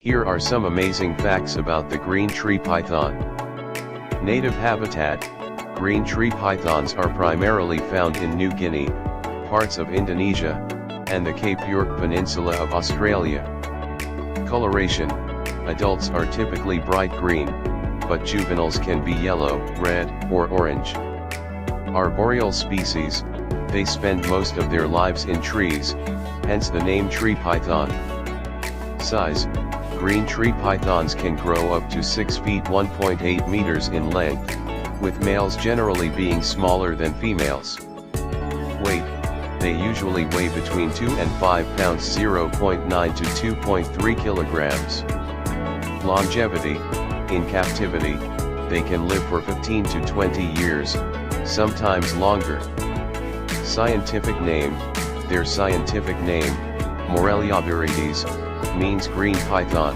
Here are some amazing facts about the green tree python. Native habitat: green tree pythons are primarily found in New Guinea, parts of Indonesia, and the Cape York Peninsula of Australia. Coloration: adults are typically bright green, but juveniles can be yellow, red, or orange. Arboreal species: they spend most of their lives in trees, hence the name tree python. Size: green tree pythons can grow up to 6 feet 1.8 meters in length, with males generally being smaller than females. Weight: they usually weigh between 2 and 5 pounds, 0.9 to 2.3 kilograms. Longevity: in captivity, they can live for 15 to 20 years, sometimes longer. Scientific name: their scientific name, Morelia viridis, means green python.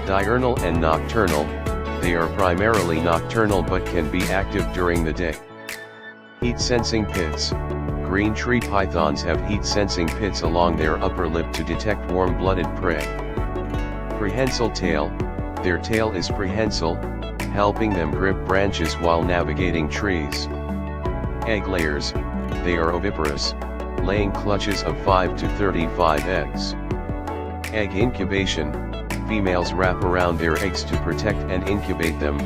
Diurnal and nocturnal: they are primarily nocturnal but can be active during the day. Heat-sensing pits: green tree pythons have heat-sensing pits along their upper lip to detect warm-blooded prey. Prehensile tail: their tail is prehensile, helping them grip branches while navigating trees. Egg layers: they are oviparous, laying clutches of 5 to 35 eggs. Egg incubation: females wrap around their eggs to protect and incubate them,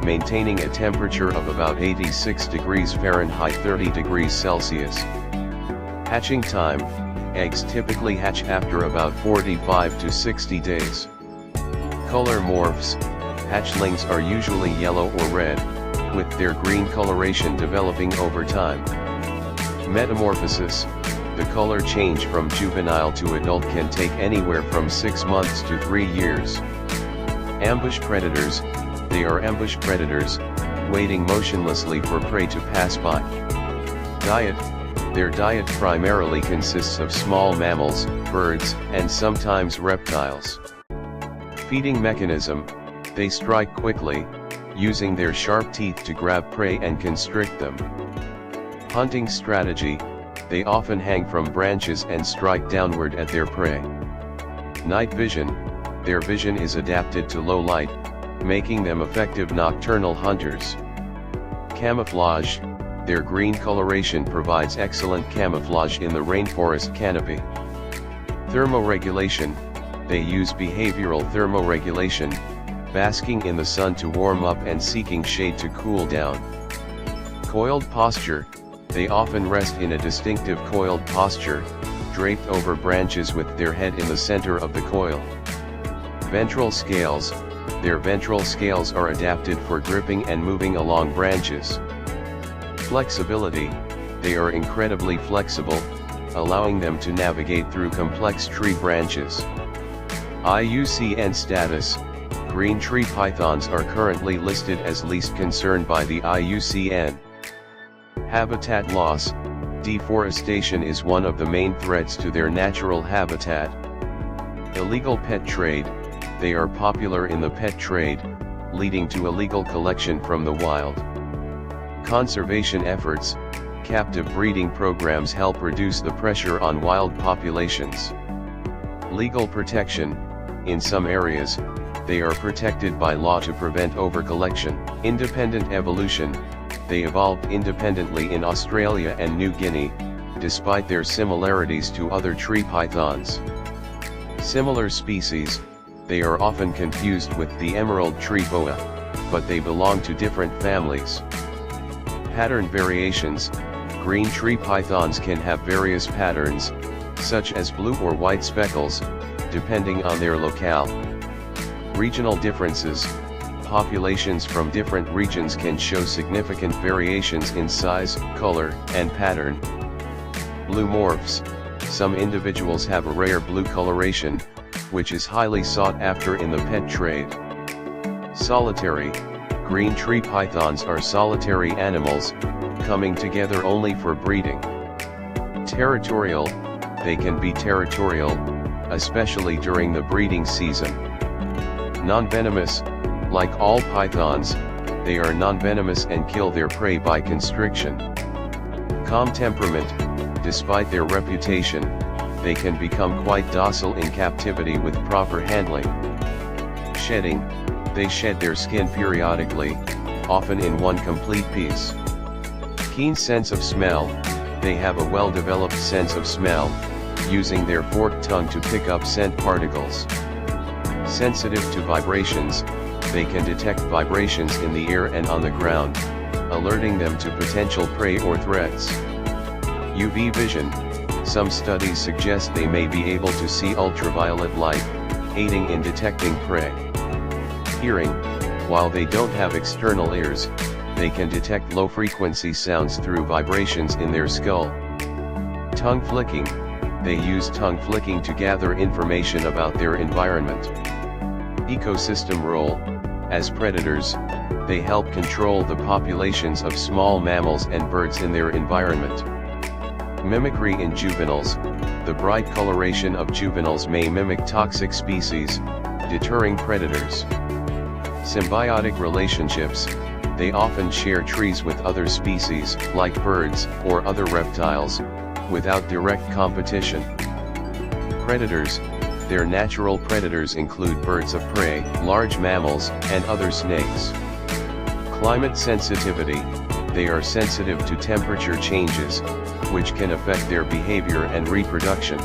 maintaining a temperature of about 86 degrees Fahrenheit 30 degrees Celsius. Hatching time: eggs typically hatch after about 45 to 60 days. Color morphs: hatchlings are usually yellow or red, with their green coloration developing over time. Metamorphosis: the color change from juvenile to adult can take anywhere from 6 months to 3 years. Ambush predators: they are ambush predators, waiting motionlessly for prey to pass by. Diet: their diet primarily consists of small mammals, birds, and sometimes reptiles. Feeding mechanism: they strike quickly, using their sharp teeth to grab prey and constrict them. Hunting strategy: they often hang from branches and strike downward at their prey. Night vision: their vision is adapted to low light, making them effective nocturnal hunters. Camouflage: their green coloration provides excellent camouflage in the rainforest canopy. Thermoregulation: they use behavioral thermoregulation, basking in the sun to warm up and seeking shade to cool down. Coiled posture: they often rest in a distinctive coiled posture, draped over branches with their head in the center of the coil. Ventral scales: their ventral scales are adapted for gripping and moving along branches. Flexibility: they are incredibly flexible, allowing them to navigate through complex tree branches. IUCN status: green tree pythons are currently listed as least concern by the IUCN. Habitat loss: deforestation is one of the main threats to their natural habitat. Illegal pet trade: they are popular in the pet trade, leading to illegal collection from the wild. Conservation efforts: captive breeding programs help reduce the pressure on wild populations. Legal protection: in some areas, they are protected by law to prevent overcollection. Independent evolution: they evolved independently in Australia and New Guinea, despite their similarities to other tree pythons. Similar species: they are often confused with the emerald tree boa, but they belong to different families. Pattern variations: green tree pythons can have various patterns, such as blue or white speckles, depending on their locale. Regional differences: populations from different regions can show significant variations in size, color, and pattern. Blue morphs: some individuals have a rare blue coloration, which is highly sought after in the pet trade. Solitary: green tree pythons are solitary animals, coming together only for breeding. Territorial: they can be territorial, especially during the breeding season. Non-venomous: like all pythons, they are non-venomous and kill their prey by constriction. Calm temperament: despite their reputation, they can become quite docile in captivity with proper handling. Shedding, they shed their skin periodically, often in one complete piece. Keen sense of smell, they have a well-developed sense of smell, using their forked tongue to pick up scent particles. Sensitive to vibrations, they can detect vibrations in the air and on the ground, alerting them to potential prey or threats. UV vision, some studies suggest they may be able to see ultraviolet light, aiding in detecting prey. Hearing, while they don't have external ears, they can detect low-frequency sounds through vibrations in their skull. Tongue flicking, they use tongue flicking to gather information about their environment. Ecosystem role, as predators, they help control the populations of small mammals and birds in their environment. Mimicry in juveniles, the bright coloration of juveniles may mimic toxic species, deterring predators. Symbiotic relationships, they often share trees with other species, like birds, or other reptiles, without direct competition. Predators, their natural predators include birds of prey, large mammals, and other snakes. Climate sensitivity, they are sensitive to temperature changes, which can affect their behavior and reproduction.